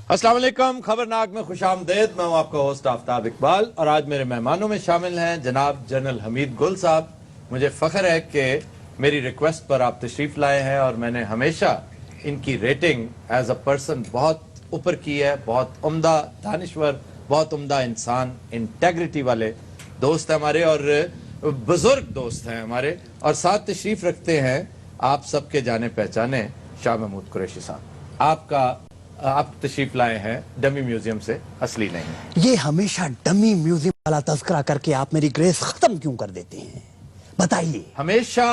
अस्सलाम वालेकुम, खबरनाक में खुश आमदेद। मैं हूं आपका होस्ट आफ्ताब इकबाल और आज मेरे मेहमानों में शामिल हैं जनाब जनरल हमीद गुल साहब। मुझे फ़ख्र है कि मेरी रिक्वेस्ट पर आप तशरीफ़ लाए हैं और मैंने हमेशा इनकी रेटिंग एज अ पर्सन बहुत ऊपर की है। बहुत उम्दा दानिश्वर, बहुत उम्दा इंसान, इंटेग्रिटी वाले दोस्त हैं हमारे और बुजुर्ग दोस्त हैं हमारे, और साथ तशरीफ़ रखते हैं आप सबके जाने पहचाने शाह महमूद कुरैशी साहब। आप तशरीफ लाए हैं डमी म्यूजियम से, असली नहीं। ये हमेशा डमी म्यूजियम वाला तज़किरा करके आप मेरी ग्रेस खत्म क्यों कर देते हैं, बताइए। हमेशा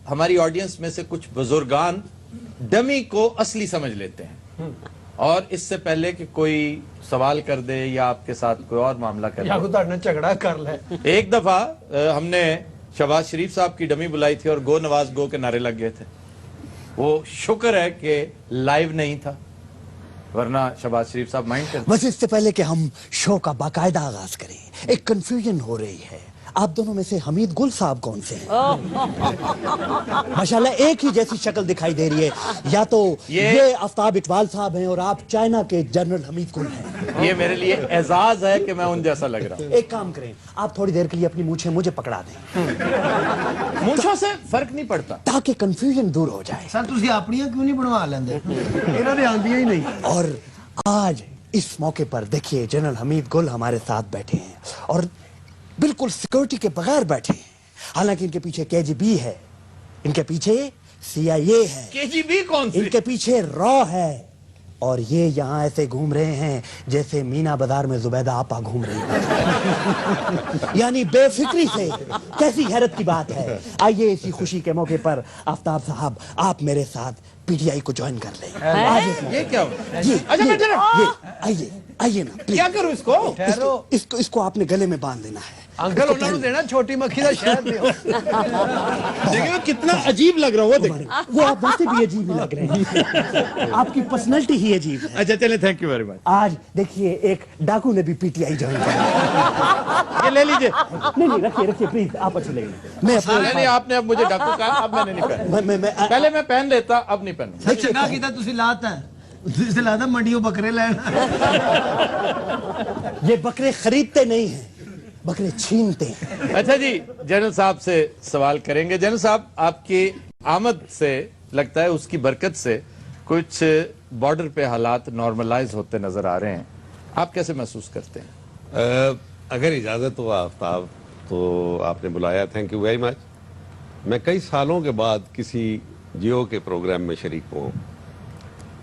हमारी ऑडियंस में से कुछ बुजुर्गान डमी को असली समझ लेते हैं और इससे पहले कि कोई सवाल कर दे या आपके साथ कोई और मामला कर दे, झगड़ा कर ले। एक दफा हमने शहबाज शरीफ साहब की डमी बुलाई थी और गो नवाज गो के नारे लग गए थे। वो शुक्र है कि लाइव नहीं था, वरना शहबाज शरीफ साहब माइंड करते। बस इससे पहले कि हम शो का बाकायदा आगाज करें, एक कंफ्यूजन हो रही है। आप दोनों में से हमीद गुल साहब कौन से हैं? माशाल्लाह एक ही जैसी शक्ल दिखाई दे रही है। या तो ये आफ्ताब इकबाल साहब हैं और आप चाइना के जनरल हमीद गुल हैं। ये मेरे लिए एजाज है कि मैं उन जैसा लग रहा हूँ। एक काम करें, आप थोड़ी देर के लिए अपनी मूंछें मुझे पकड़ा दें। मूंछों से फर्क नहीं पड़ता, ताकि कंफ्यूजन दूर हो जाए। सर तुसी अपनियां क्यों नहीं बनवा लेंदे? इन्हां ने आंदियां ही नहीं। और आज इस मौके पर देखिए जनरल हमीद गुल हमारे साथ बैठे हैं और बिल्कुल सिक्योरिटी के बगैर बैठे हैं। हालांकि इनके पीछे केजीबी है, इनके पीछे CIA है। केजीबी कौन सी? इनके पीछे रॉ है और ये यहाँ ऐसे घूम रहे हैं जैसे मीना बाजार में जुबैदा आपा घूम रही है। यानी बेफिक्री से। कैसी हैरत की बात है। आइए इसी खुशी के मौके पर आफ्ताब साहब आप मेरे साथ PTI को ज्वाइन कर लें। ये क्या हो? आइए आइए ना प्लीज। क्या करूं इसको? इसको आपने गले में बांध लेना है। अंकल उन्होंने देना छोटी मक्खी का शहद दियो। देखिए कितना अजीब लग रहा है। वो देखिए, वो आप वैसे भी अजीब ही लग रहे हैं। आपकी पर्सनैलिटी ही अजीब है। अच्छा चले, थैंक यू वेरी मच। आज देखिए एक डाकू ने भी PTI ज्वाइन किया। ये ले लीजिए। नहीं रखिए प्लीज, आप अच्छे लगेंगे। नहीं, आपने अब मुझे डाकू कहा, अब मैंने नहीं पहना। पहले मैं पहन लेता, अब नहीं पहनूं। सर चंगा कीता तुसी लाता है। तुसी लाता मंडियों बकरे लेना। ये बकरे खरीदते नहीं हैं, बकरे छीनते हैं। अच्छा जी, जनरल साहब से सवाल करेंगे। जनरल साहब, आपकी आमद से लगता है, उसकी बरकत से कुछ बॉर्डर पे हालात नॉर्मलाइज होते नजर आ रहे हैं। आप कैसे महसूस करते हैं? अगर इजाज़त हो आफ्ताब, तो आपने बुलाया, थैंक यू वेरी मच। मैं कई सालों के बाद किसी जियो के प्रोग्राम में शरीक हुआ हूँ।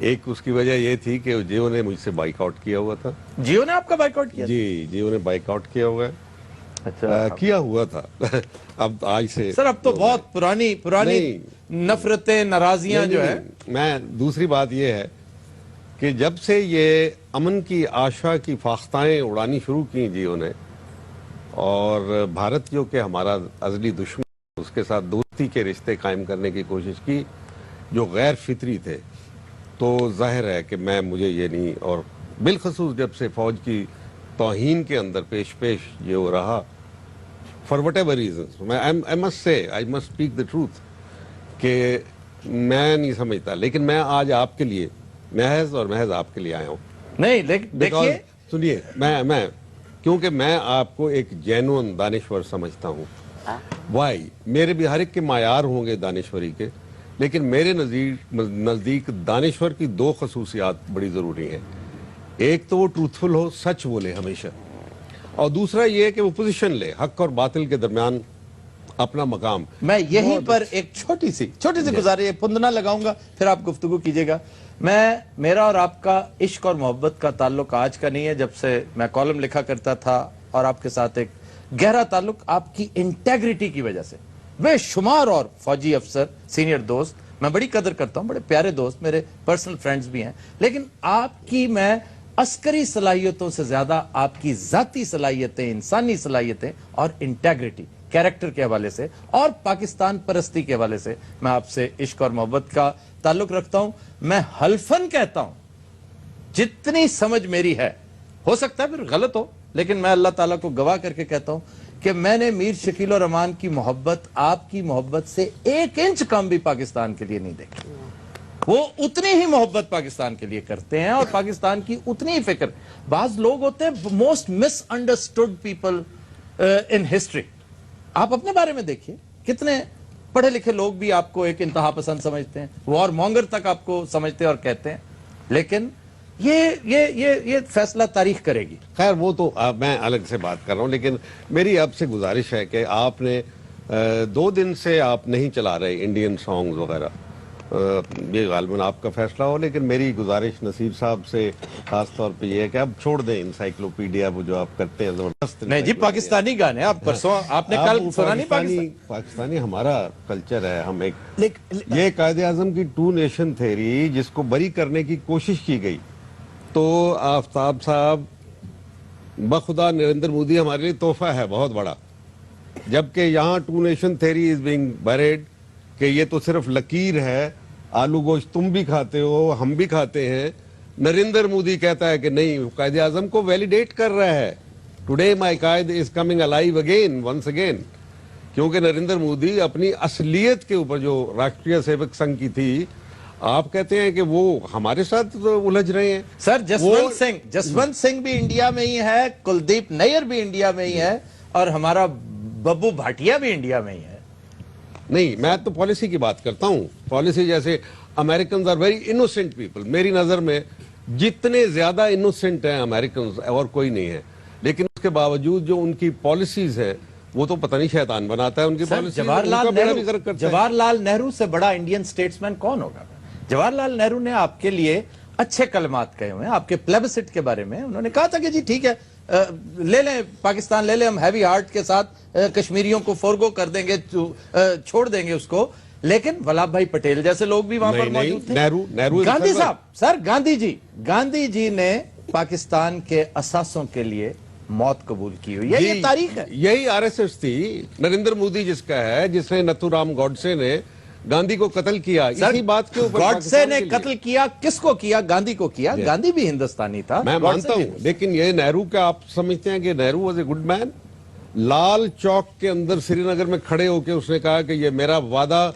एक उसकी वजह ये थी कि जियो ने मुझसे बाइकआउट किया हुआ था। जियो ने आपका बाइकआउट किया? जी, जियो ने बाइकआउट किया हुआ है। अच्छा, किया हुआ था। अब आज से सर अब तो बहुत पुरानी नफरतें, नाराजियां जो है। मैं दूसरी बात ये है कि जब से ये अमन की आशा की फाख्ताएं उड़ानी शुरू की जियो ने, और भारत जो कि हमारा अजली दुश्मन, उसके साथ दोस्ती के रिश्ते कायम करने की कोशिश की जो गैर फितरी थे, तो जाहिर है कि मुझे ये नहीं, और बिलखसूस जब से फौज की तौहीन के अंदर पेश जो रहा, for whatever reason, I must say, I must speak the truth, कि मैं नहीं समझता। लेकिन मैं आज आपके लिए महज आपके लिए आया हूँ। नहीं देखिए, सुनिए, मैं क्योंकि मैं आपको एक जेन्युइन दानिश्वर समझता हूँ। वाई मेरे भी हर एक के मायार होंगे दानिश्वरी के, लेकिन मेरे नज़दीक दानिश्वर की दो खसूसियात बड़ी ज़रूरी हैं। एक तो वो ट्रूथफुल हो, सच बोले हमेशा, और दूसरा ये कि वो पोजीशन ले, हक और बातिल के दरमियान अपना मकाम। मैं यहीं पर एक छोटी सी गुजारिश पुंदना लगाऊंगा, फिर आप गुफ्तगू कीजिएगा। मेरा और आपका इश्क और मोहब्बत का ताल्लुक आज का नहीं है। जब से मैं कॉलम लिखा करता था और आपके साथ एक गहरा ताल्लुक आपकी इंटेग्रिटी की वजह से। बेशुमार और फौजी अफसर, सीनियर दोस्त मैं बड़ी कदर करता हूं, बड़े प्यारे दोस्त, मेरे पर्सनल फ्रेंड्स भी हैं, लेकिन आपकी मैं अस्करी सलाहियतों से ज्यादा आपकी जाती सलाहियतें, इंसानी सलाहियतें और इंटेग्रिटी, कैरेक्टर के हवाले से और पाकिस्तान परस्ती के हवाले से मैं आपसे इश्क और मोहब्बत का ताल्लुक रखता हूं। मैं हल्फन कहता हूं, जितनी समझ मेरी है, हो सकता है फिर गलत हो, लेकिन मैं अल्लाह ताला को गवाह करके कहता हूं कि मैंने मीर शकील और रहमान की मोहब्बत आपकी मोहब्बत से 1 इंच कम भी पाकिस्तान के लिए नहीं देखी। وہ اتنی ہی محبت پاکستان کے لیے کرتے ہیں اور پاکستان کی اتنی ہی فکر. بعض لوگ ہوتے ہیں most miss understood people in history. آپ اپنے بارے میں دیکھیے کتنے پڑھے لکھے لوگ بھی آپ کو ایک انتہا پسند سمجھتے ہیں, وار مونگر تک آپ کو سمجھتے اور کہتے ہیں, لیکن یہ فیصلہ تاریخ کرے گی. خیر وہ تو میں الگ سے بات کر رہا ہوں, لیکن میری آپ سے گزارش ہے کہ آپ نے 2 دن سے آپ نہیں چلا رہے انڈین سانگز وغیرہ. یہ غالباً آپ کا فیصلہ ہو, لیکن میری گزارش نصیر صاحب سے خاص طور پہ یہ ہے کہ آپ چھوڑ دیں انسائکلوپیڈیا وہ جو آپ کرتے ہیں زبردست. نہیں جی, پاکستانی گانے آپ پرسوں آپ نے کل سنا نہیں. پاکستانی ہمارا کلچر ہے. ہم ایک یہ قائد اعظم کی 2 نیشن تھیوری جس کو بری کرنے کی کوشش کی گئی, تو آفتاب صاحب بخدا نریندر مودی ہمارے لیے تحفہ ہے بہت بڑا, جبکہ یہاں 2 nation theory is being bred کہ یہ تو صرف لکیر ہے, آلو گوشت تم بھی کھاتے ہو ہم بھی کھاتے ہیں. نریندر مودی کہتا ہے کہ نہیں, قائد اعظم کو ویلیڈیٹ کر رہا ہے. Today my Quaid is coming alive again once again, کیونکہ نریندر مودی اپنی اصلیت کے اوپر جو راشٹریہ سیوک سنگھ کی تھی, آپ کہتے ہیں کہ وہ ہمارے ساتھ الجھ رہے ہیں. سر جسونت سنگھ بھی انڈیا میں ہی ہے, کلدیپ نیر بھی انڈیا میں ہی ہے, اور ہمارا ببو بھاٹیا بھی انڈیا میں ہی ہے. نہیں, میں تو پالیسی کی بات کرتا ہوں. پالیسی جیسے Americans are very innocent people, میری نظر میں جتنے زیادہ انوسینٹ ہیں امریکنز اور کوئی نہیں ہے, لیکن اس کے باوجود جو ان کی پالیسیز ہیں وہ تو پتہ نہیں شیطان بناتا ہے ان کی پالیسیز. جواہر لال نہرو سے بڑا انڈین سٹیٹسمین کون ہوگا؟ جواہر لال نہرو نے آپ کے لیے اچھے کلمات کہے ہوئے ہیں, آپ کے پلیبسٹ کے بارے میں. انہوں نے کہا تھا کہ جی ٹھیک ہے, لے لیں پاکستان لے لیں, ہم ہیوی ہارٹ کے ساتھ کشمیریوں کو فورگو کر دیں گے, چھوڑ دیں گے اس کو. لیکن ولابھ بھائی پٹیل جیسے لوگ بھی وہاں پر موجود تھے. گاندھی صاحب, سر گاندھی جی نے پاکستان کے اساسوں کے لیے موت قبول کی ہوئی ہے, یہ تاریخ ہے. یہی آر ایس ایس تھی. نریندر مودی جس کا ہے, جس نے نتھو رام گوڈسے نے گاندھی کو قتل کیا, اسی بات کے اوپر. گوڈسے نے قتل کیا, کس کو کیا؟ گاندھی کو کیا. گاندھی بھی ہندوستانی تھا, میں مانتا ہوں, لیکن یہ نہرو کا آپ سمجھتے ہیں کہ نہرو واز اے گڈ مین؟ لال چوک کے اندر سری نگر میں کھڑے ہو کے اس نے کہا کہ یہ میرا وعدہ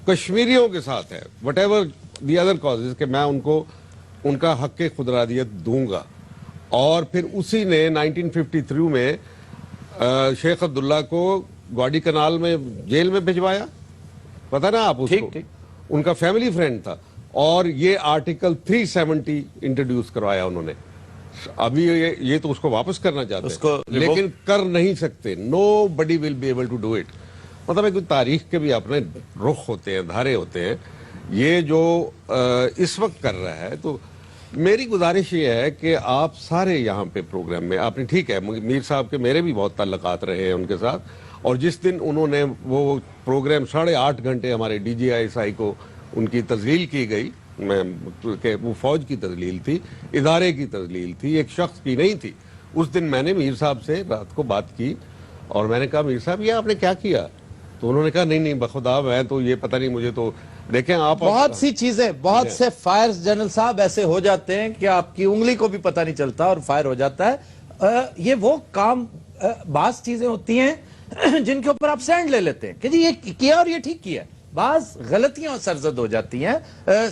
کشمیریوں کے ساتھ ہے, what ever the other causes, کہ میں ان کو ان کا حق خودارادیت دوں گا. اور پھر اسی نے 1953 میں شیخ عبداللہ کو گواڈی کنال میں جیل میں بھجوایا, پتہ نا آپ اس کو, ان کا فیملی فرینڈ تھا, اور یہ آرٹیکل 370 انٹروڈیوس کروایا انہوں نے. ابھی یہ تو اس کو واپس کرنا چاہتے ہیں, لیکن کر نہیں سکتے. Nobody will be able to do it. مطلب ہے کہ تاریخ کے بھی اپنے رخ ہوتے ہیں, دھارے ہوتے ہیں. یہ جو اس وقت کر رہا ہے, تو میری گزارش یہ ہے کہ آپ سارے یہاں پہ پروگرام میں, آپ نے ٹھیک ہے میر صاحب کے میرے بھی بہت تعلقات رہے ہیں ان کے ساتھ, اور جس دن انہوں نے وہ پروگرام 8.5 گھنٹے ہمارے ڈی جی آئی SI کو ان کی تذلیل کی گئی, کہ وہ فوج کی تذلیل تھی, ادارے کی تذلیل تھی, ایک شخص کی نہیں تھی. اس دن میں نے میر صاحب سے رات کو بات کی اور میں نے کہا میر صاحب یہ آپ نے کیا کیا؟ تو انہوں نے کہا نہیں بخدا میں تو یہ پتہ نہیں مجھے, تو دیکھیں آپ بہت سی چیزیں, بہت سے فائرز جنرل صاحب ایسے ہو جاتے ہیں کہ آپ کی انگلی کو بھی پتہ نہیں چلتا اور فائر ہو جاتا ہے. یہ وہ کام, بعض چیزیں ہوتی ہیں جن کے اوپر آپ سینڈ لے لیتے ہیں کہ جی یہ کیا اور یہ ٹھیک کیا. بعض غلطیاں سرزد ہو جاتی ہیں,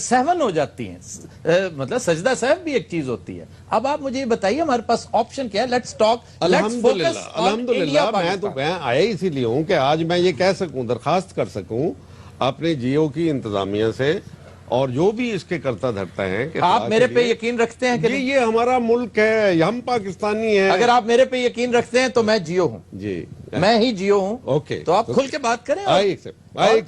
سہون ہو جاتی ہیں, مطلب سجدہ سہو بھی ایک چیز ہوتی ہے. اب آپ مجھے یہ بتائیے ہمارے پاس آپشن کیا ہے؟ Let's talk, let's focus. الحمدللہ میں آیا اسی لیے ہوں کہ آج میں یہ کہہ سکوں, درخواست کر سکوں اپنے جیو کی انتظامیہ سے, اور جو بھی اس کے کرتا دھرتا ہے کہ آپ میرے پہ یقین رکھتے ہیں کہ یہ ہمارا ملک ہے, ہم پاکستانی ہیں. اگر آپ میرے پہ یقین رکھتے ہیں تو میں جیو ہوں, جی میں ہی جیو ہوں. اوکے, تو آپ کھل کے بات کریں,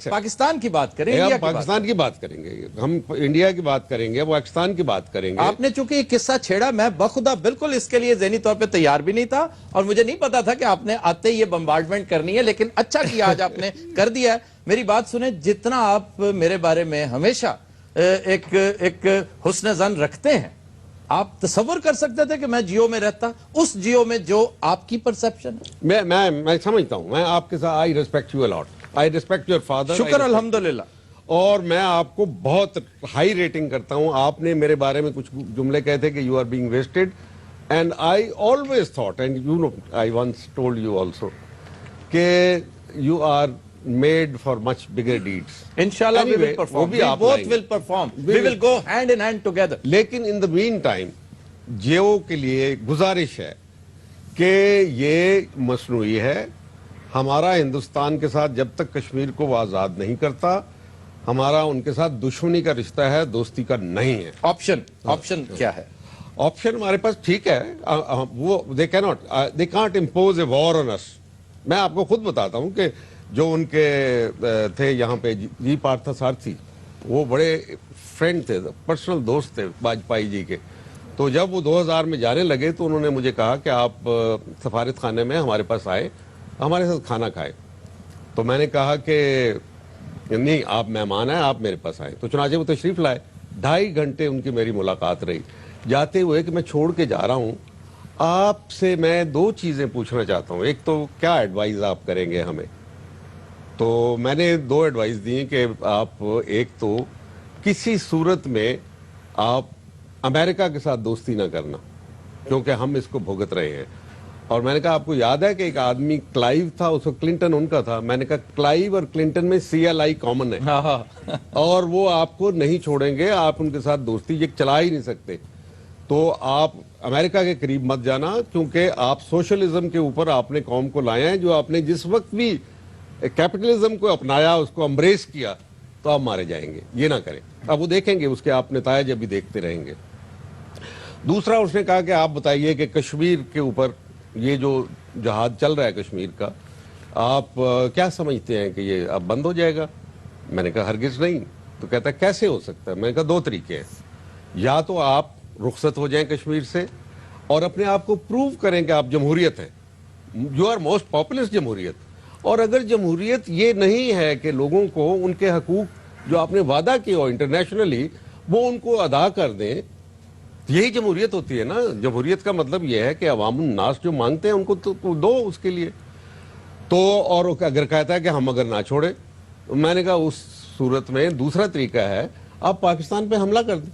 پاکستان کی بات کریں, ہم پاکستان کی بات کریں گے, ہم انڈیا کی بات کریں گے, پاکستان کی بات کریں گے. آپ نے چونکہ یہ قصہ چھیڑا, میں بخدا بالکل اس کے لیے ذہنی طور پہ تیار بھی نہیں تھا, اور مجھے نہیں پتا تھا کہ آپ نے آتے یہ بمبارڈمنٹ کرنی ہے, لیکن اچھا کیا آج آپ نے کر دیا ہے. میری بات سنیں, جتنا آپ میرے بارے میں ہمیشہ ایک حسن ظن رکھتے ہیں, آپ تصور کر سکتے تھے کہ میں جیو میں رہتا, اس جیو میں جو آپ کی پرسپشن ہے؟ میں سمجھتا ہوں, میں آپ کے ساتھ, I respect you a lot, I respect your father. شکر الحمدللہ. اور میں آپ کو بہت ہائی ریٹنگ کرتا ہوں. آپ نے میرے بارے میں کچھ جملے کہے تھے کہ you are being wasted, and I always thought, and you know, I once told you also, کہ you are made for much bigger deeds. Inshallah we Anyway, will perform. वो भी We आप both लाएंगे. will perform. We We will will- go hand in hand together. लेकिन in the mean time जियो के लिए गुजारिश है कि ये मसनूई है, हमारा हिंदुस्तान के साथ जब तक कश्मीर को वो आज़ाद नहीं करता, हमारा उनके साथ दुश्मनी का रिश्ता है, दोस्ती का नहीं है. ऑप्शन क्या है? ऑप्शन हमारे पास ठीक है, वो they can't impose a war on us. मैं आपको खुद बताता हूं कि जो उनके थे यहाँ पे जी पार्थ सारथी, वो बड़े फ्रेंड थे, पर्सनल दोस्त थे वाजपेयी जी के. तो जब वो 2000 में जाने लगे तो उन्होंने मुझे कहा कि आप सफारत खाने में हमारे पास आए, हमारे साथ खाना खाए. तो मैंने कहा कि नहीं, आप मेहमान हैं, आप मेरे पास आए. तो चुनाचे वो तशरीफ लाए. 2.5 घंटे उनकी मेरी मुलाकात रही. जाते हुए कि मैं छोड़ के जा रहा हूं, आपसे मैं 2 चीजें पूछना चाहता हूं. एक तो क्या एडवाइस आप करेंगे हमें? तो मैंने 2 एडवाइस दी कि आप एक तो किसी सूरत में आप अमेरिका के साथ दोस्ती ना करना, क्योंकि हम इसको भुगत रहे हैं. और मैंने कहा आपको याद है कि एक आदमी क्लाइव था, उस वक्त क्लिंटन उनका था. मैंने कहा क्लाइव और क्लिंटन में CLI कॉमन है. हाँ हाँ. और वो आपको नहीं छोड़ेंगे, आप उनके साथ दोस्ती ये चला ही नहीं सकते. तो आप अमेरिका के करीब मत जाना, क्योंकि आप सोशलिज्म के ऊपर आपने कौम को लाए हैं. जो आपने जिस वक्त भी कैपिटलिज्म को अपनाया, उसको अम्ब्रेस किया, तो आप मारे जाएंगे. ये ना करें. अब वो देखेंगे, उसके आप नतायज अभी देखते रहेंगे. दूसरा उसने कहा कि आप बताइए कि कश्मीर के ऊपर ये जो जहाज चल रहा है कश्मीर का, आप क्या समझते हैं कि ये अब बंद हो जाएगा? मैंने कहा हरगिज नहीं. तो कहता है कैसे हो सकता है? मैंने कहा 2 तरीके हैं. या तो आप रुखसत हो जाएं कश्मीर से और अपने आप को प्रूव करें कि आप जमहूरियत हैं, यू आर मोस्ट पॉपुलर जमहूरियत. और अगर जमहूरियत ये नहीं है कि लोगों को उनके हकूक जो आपने वादा किया हो इंटरनेशनली, वो उनको अदा कर दें, यही जमहूरियत होती है ना. जमहूरियत का मतलब यह है कि अवामुन नास जो मांगते हैं उनको तो दो उसके लिए. तो और अगर कहता है कि हम अगर ना छोड़े, तो मैंने कहा उस सूरत में दूसरा तरीका है, आप पाकिस्तान पे हमला कर दें.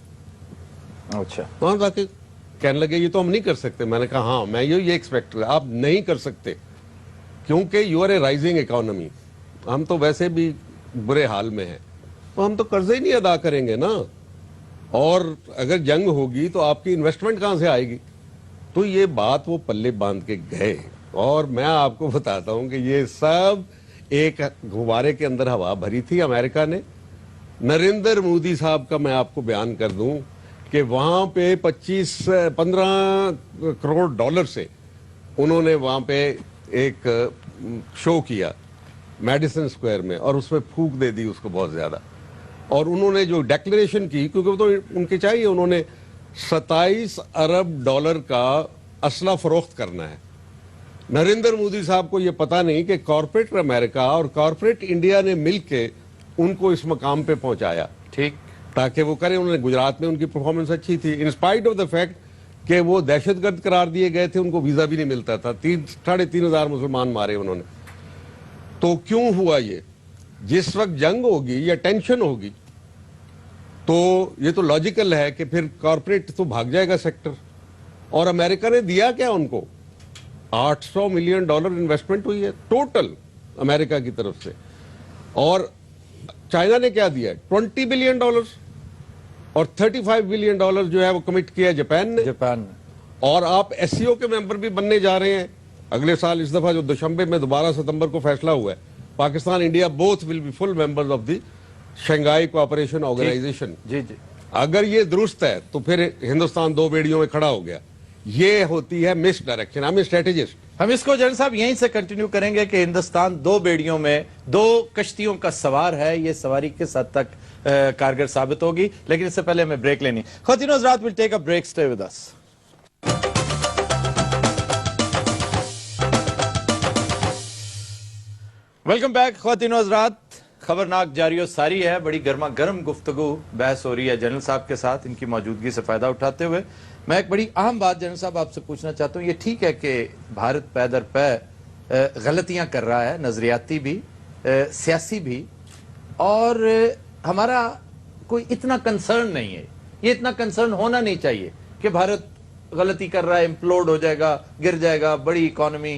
अच्छा. वहां जाके कहने लगे ये तो हम नहीं कर सकते. मैंने कहा हाँ, मैं ये एक्सपेक्ट कर, आप नहीं कर सकते क्योंकि you are a rising economy. हम तो वैसे भी बुरे हाल में हैं, तो हम तो कर्जे ही नहीं अदा करेंगे ना. और अगर जंग होगी तो आपकी इन्वेस्टमेंट कहां से आएगी? तो ये बात वो पल्ले बांध के गए. और मैं आपको बताता हूं कि ये सब एक गुब्बारे के अंदर हवा भरी थी अमेरिका ने. नरेंद्र मोदी साहब का मैं आपको बयान कर दूं कि वहां पे 15 करोड़ डॉलर से उन्होंने वहां पे एक शो किया मेडिसन स्क्वायर में, और उसमें फूंक दे दी उसको बहुत ज्यादा. और उन्होंने जो डिक्लेरेशन की, क्योंकि वो तो उनके चाहिए, उन्होंने 27 अरब डॉलर का असला फरोख्त करना है. नरेंद्र मोदी साहब को ये पता नहीं कि कॉर्पोरेट अमेरिका और कॉर्पोरेट इंडिया ने मिलके उनको इस मकाम पे पहुंचाया. ठीक. ताकि वो करें. उन्होंने गुजरात में उनकी परफॉर्मेंस अच्छी थी, in spite of the fact कि वो दहशतगर्द करार दिए गए थे, उनको वीजा भी नहीं मिलता था. 3,500 मुसलमान मारे उन्होंने. तो क्यों हुआ ये? जिस वक्त जंग होगी या टेंशन होगी, तो ये तो लॉजिकल है कि फिर कॉर्पोरेट तो भाग जाएगा सेक्टर. और अमेरिका ने दिया क्या उनको? $800 मिलियन इन्वेस्टमेंट हुई है टोटल अमेरिका की तरफ से. और चाइना ने क्या दिया? $20 बिलियन. और $35 बिलियन जो है वो कमिट किया है जापान ने. जापान में. और आप SCO के मेंबर भी बनने जा रहे हैं अगले साल. इस दफा जो दुशंबे में दोबारा सितंबर को फैसला हुआ है, Pakistan India both will be full members of the Shanghai cooperation organisation. जी जी. अगर ये दुरुस्त है तो फिर हिंदुस्तान 2 बेड़ियों में खड़ा हो गया. ये होती है मिस डायरेक्शन. हम स्ट्रेटेजिस्ट. हम इसको जनरल साहब यहीं से कंटिन्यू करेंगे कि हिंदुस्तान 2 बेड़ियों में 2 कश्तियों का सवार है. ये सवारी किस हद तक कारगर साबित होगी. लेकिन इससे पहले हमें ब्रेक लेनी. ख्वातीन हज़रात, will take a break. Stay with us. Welcome back ख्वातीन हज़रात. खबरनाक जारियो सारी है. बड़ी गर्मा गर्म गुफ्तगू बहस हो रही है जनरल साहब के साथ. इनकी मौजूदगी से फायदा उठाते हुए मैं एक बड़ी अहम बात जनरल साहब आपसे पूछना चाहता हूँ. ये ठीक है कि भारत पै दर पै गलतियां कर रहा है, नजरियाती भी, सियासी भी, और हमारा कोई इतना कंसर्न नहीं है. ये इतना कंसर्न होना नहीं चाहिए कि भारत गलती कर रहा है, इम्प्लोड हो जाएगा, गिर जाएगा, बड़ी इकोनॉमी,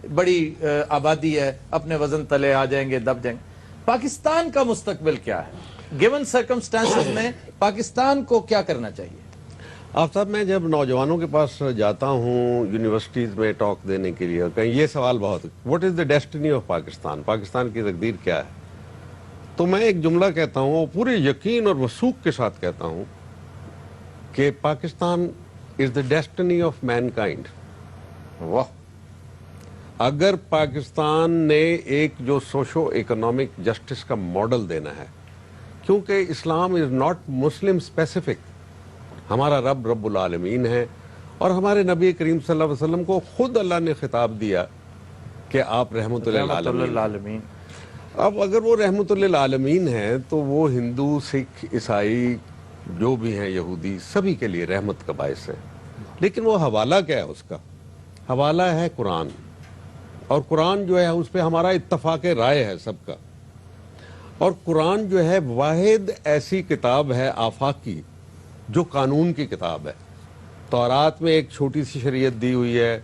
بڑی آبادی ہے, اپنے وزن تلے آ جائیں گے, دب جائیں گے. پاکستان کا مستقبل کیا ہے گیون سرکمسٹانسز میں؟ پاکستان کو کیا کرنا چاہیے؟ آفتاب, میں جب نوجوانوں کے پاس جاتا ہوں یونیورسٹیز میں ٹاک دینے کے لیے, کہیں یہ سوال بہت, what is the destiny of Pakistan, Pakistan کی تقدیر کیا ہے, تو میں ایک جملہ کہتا ہوں, پورے یقین اور وثوق کے ساتھ کہتا ہوں کہ پاکستان از دا ڈیسٹنی آف مین کائنڈ. واہ. اگر پاکستان نے ایک جو سوشو اکنامک جسٹس کا ماڈل دینا ہے, کیونکہ اسلام از ناٹ مسلم اسپیسیفک, ہمارا رب رب العالمین ہے, اور ہمارے نبی کریم صلی اللہ علیہ وسلم کو خود اللہ نے خطاب دیا کہ آپ رحمت للعالمین. اب اگر وہ رحمت للعالمین ہیں تو وہ ہندو, سکھ, عیسائی جو بھی ہیں, یہودی, سبھی کے لیے رحمت کا باعث ہے. لیکن وہ حوالہ کیا ہے؟ اس کا حوالہ ہے قرآن, اور قرآن جو ہے اس پہ ہمارا اتفاق رائے ہے سب کا. اور قرآن جو ہے واحد ایسی کتاب ہے آفاقی جو قانون کی کتاب ہے. تورات میں ایک چھوٹی سی شریعت دی ہوئی ہے,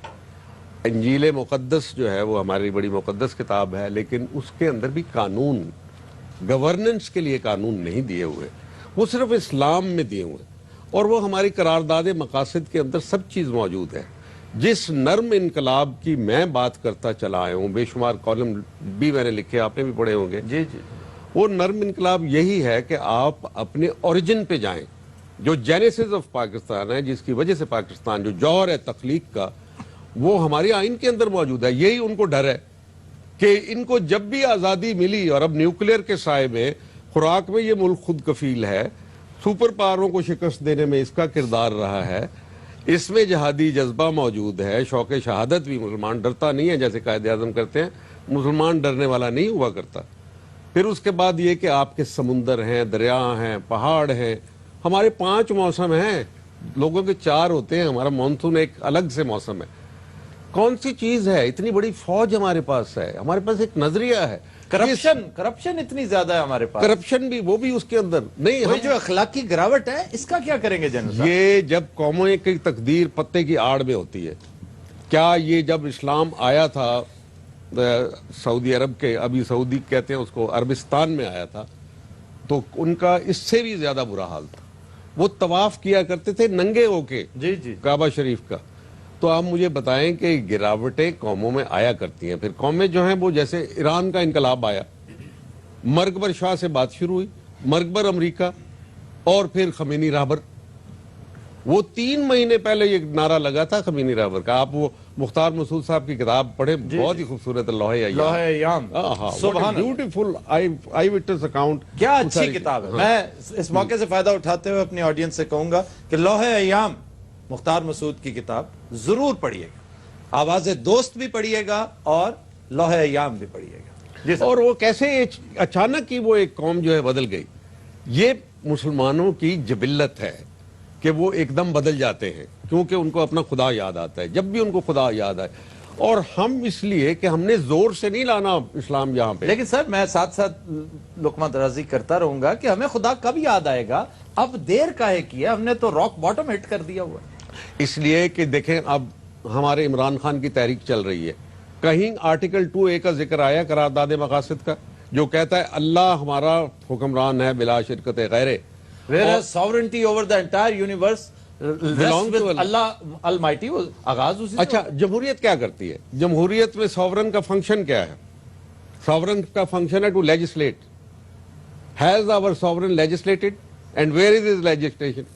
انجیل مقدس جو ہے وہ ہماری بڑی مقدس کتاب ہے, لیکن اس کے اندر بھی قانون, گورننس کے لیے قانون نہیں دیے ہوئے, وہ صرف اسلام میں دیے ہوئے. اور وہ ہماری قرارداد مقاصد کے اندر سب چیز موجود ہے. جس نرم انقلاب کی میں بات کرتا چلا آیا ہوں, بے شمار کالم بھی میں نے لکھے, آپ نے بھی پڑھے ہوں گے. جی جی. وہ نرم انقلاب یہی ہے کہ آپ اپنے اوریجن پہ جائیں, جو جینیسس آف پاکستان ہے, جس کی وجہ سے پاکستان جو جوہر ہے تخلیق کا, وہ ہماری آئین کے اندر موجود ہے. یہی ان کو ڈر ہے کہ ان کو جب بھی آزادی ملی, اور اب نیوکلیئر کے سائے میں, خوراک میں یہ ملک خود کفیل ہے, سپر پاوروں کو شکست دینے میں اس کا کردار رہا ہے, اس میں جہادی جذبہ موجود ہے, شوق شہادت بھی, مسلمان ڈرتا نہیں ہے جیسے قائد اعظم کرتے ہیں, مسلمان ڈرنے والا نہیں ہوا کرتا. پھر اس کے بعد یہ کہ آپ کے سمندر ہیں, دریا ہیں, پہاڑ ہیں, ہمارے 5 موسم ہیں, لوگوں کے 4 ہوتے ہیں, ہمارا مانسون ایک الگ سے موسم ہے. کون سی چیز ہے؟ اتنی بڑی فوج ہمارے پاس ہے, ہمارے پاس ایک نظریہ ہے. کرپشن اتنی زیادہ ہے ہمارے پاس, کرپشن بھی, وہ بھی اس کے اندر نہیں. یہ جو اخلاقی گراوٹ ہے اس کا کیا کریں گے جنرل صاحب؟ یہ جب قوموں کی تقدیر پتے کی آڑ میں ہوتی ہے. کیا یہ جب اسلام آیا تھا سعودی عرب کے, ابھی سعودی کہتے ہیں اس کو, عربستان میں آیا تھا, تو ان کا اس سے بھی زیادہ برا حال تھا. وہ طواف کیا کرتے تھے ننگے ہو کے جی جی کعبہ شریف کا. تو آپ مجھے بتائیں کہ گراوٹیں قوموں میں آیا کرتی ہیں. پھر قومیں جو ہیں وہ, جیسے ایران کا انقلاب آیا, مرگبر شاہ سے بات شروع ہوئی, مرگبر امریکہ, اور پھر خمینی راہبر. وہ 3 مہینے پہلے یہ نعرہ لگا تھا خمینی راہبر کا. آپ وہ مختار مسعود صاحب کی کتاب پڑھیں, بہت ہی خوبصورت, لوح ایام. Beautiful I witness account. کیا اچھی کتاب ہے. میں اس موقع سے فائدہ اٹھاتے ہوئے اپنی آڈینس سے کہوں گا کہ لوح ایام, مختار مسعود کی کتاب ضرور پڑھیے گا. آواز دوست بھی پڑھیے گا اور لوح ایام بھی پڑھیے گا. اور وہ کیسے اچانک ہی وہ ایک قوم جو ہے بدل گئی. یہ مسلمانوں کی جبلت ہے کہ وہ ایک دم بدل جاتے ہیں, کیونکہ ان کو اپنا خدا یاد آتا ہے. جب بھی ان کو خدا یاد آئے, اور ہم اس لیے کہ ہم نے زور سے نہیں لانا اسلام یہاں پہ. لیکن سر میں ساتھ ساتھ لقمہ درازی کرتا رہوں گا کہ ہمیں خدا کب یاد آئے گا. اب دیر کاہے کی ہے, ہم نے تو راک باٹم ہٹ کر دیا ہوا ہے. اس لیے کہ دیکھیں, اب ہمارے عمران خان کی تحریک چل رہی ہے, کہیں آرٹیکل 2A کا ذکر آیا قرارداد مقاصد کا, جو کہتا ہے اللہ ہمارا حکمران ہے بلا شرکت غیرے. Whereas sovereignty over the entire universe rests with Allah Almighty. آغاز اسی سے. اچھا, جمہوریت کیا کرتی ہے؟ جمہوریت میں سوورن کا فنکشن کیا ہے؟ سوورن کا فنکشن ہے to legislate. Has our sovereign legislated, and where is his legislation?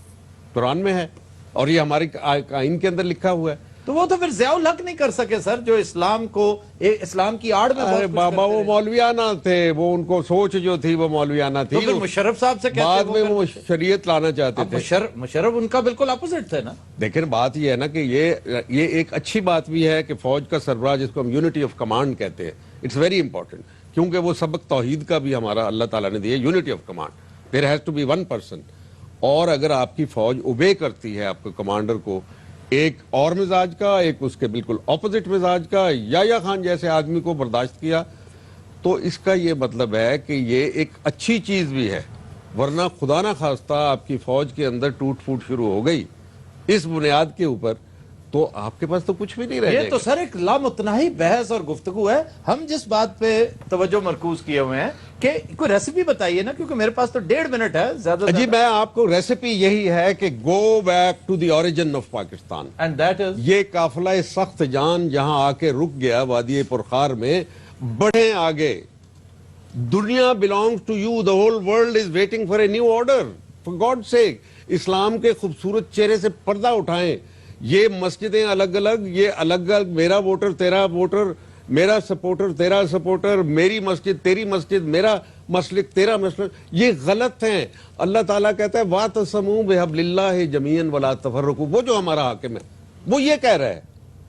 قرآن میں ہے, اور یہ ہمارے آئین کے اندر لکھا ہوا ہے. تو وہ تو پھر ضیاء الحق نہیں کر سکے سر, جو اسلام کو, اسلام کی آڑ میں ارے بابا, وہ مولویانہ تھے, وہ ان کو سوچ جو تھی وہ مولویانہ تھی. تو پھر مشرف صاحب سے کہتے بعد میں وہ شریعت لانا چاہتے تھے. مشرف ان کا بالکل اپوزٹ تھے نا. لیکن بات یہ ہے نا کہ یہ ایک اچھی بات بھی ہے کہ فوج کا سربراہ, جس کو ہم یونٹی آف کمانڈ کہتے ہیں, اٹس ویری امپورٹنٹ, کیونکہ وہ سبق توحید کا بھی ہمارا اللہ تعالیٰ نے دیا, unity of command. There has to be 1 person. اور اگر آپ کی فوج اوبے کرتی ہے آپ کے کمانڈر کو, ایک اور مزاج کا, ایک اس کے بالکل اپوزٹ مزاج کا, یا خان جیسے آدمی کو برداشت کیا, تو اس کا یہ مطلب ہے کہ یہ ایک اچھی چیز بھی ہے. ورنہ خدا نہ خواستہ آپ کی فوج کے اندر ٹوٹ پھوٹ شروع ہو گئی اس بنیاد کے اوپر تو آپ کے پاس تو کچھ بھی نہیں رہ یہ جائے تو گا. سر ایک لامتناہی بحث اور گفتگو ہے. ہم جس بات پہ توجہ مرکوز کیے ہوئے ہیں کہ کوئی ریسیپی بتائیے نا, کیونکہ میرے پاس تو 1.5 منٹ ہے زیادہ جی میں آپ کو ریسیپی یہی ہے کہ go back to the origin of Pakistan. And that is یہ قافلہ سخت جان جہاں آ کے رک گیا وادی پرخار میں, بڑھیں آگے. دنیا belongs to you, the whole world is waiting for a new order, for God's sake. اسلام کے خوبصورت چہرے سے پردہ اٹھائیں. یہ مسجدیں الگ الگ, یہ الگ الگ, میرا ووٹر تیرا ووٹر, میرا سپورٹر تیرا سپورٹر, میری مسجد تیری مسجد, میرا مسلک تیرا مسلک, یہ غلط ہیں. اللہ تعالیٰ کہتا ہے وَاعْتَصِمُوا بِحَبْلِ اللَّهِ جَمِيعًا وَلَا تَفَرَّقُوا. وہ جو ہمارا حاکم ہے وہ یہ کہہ رہا ہے.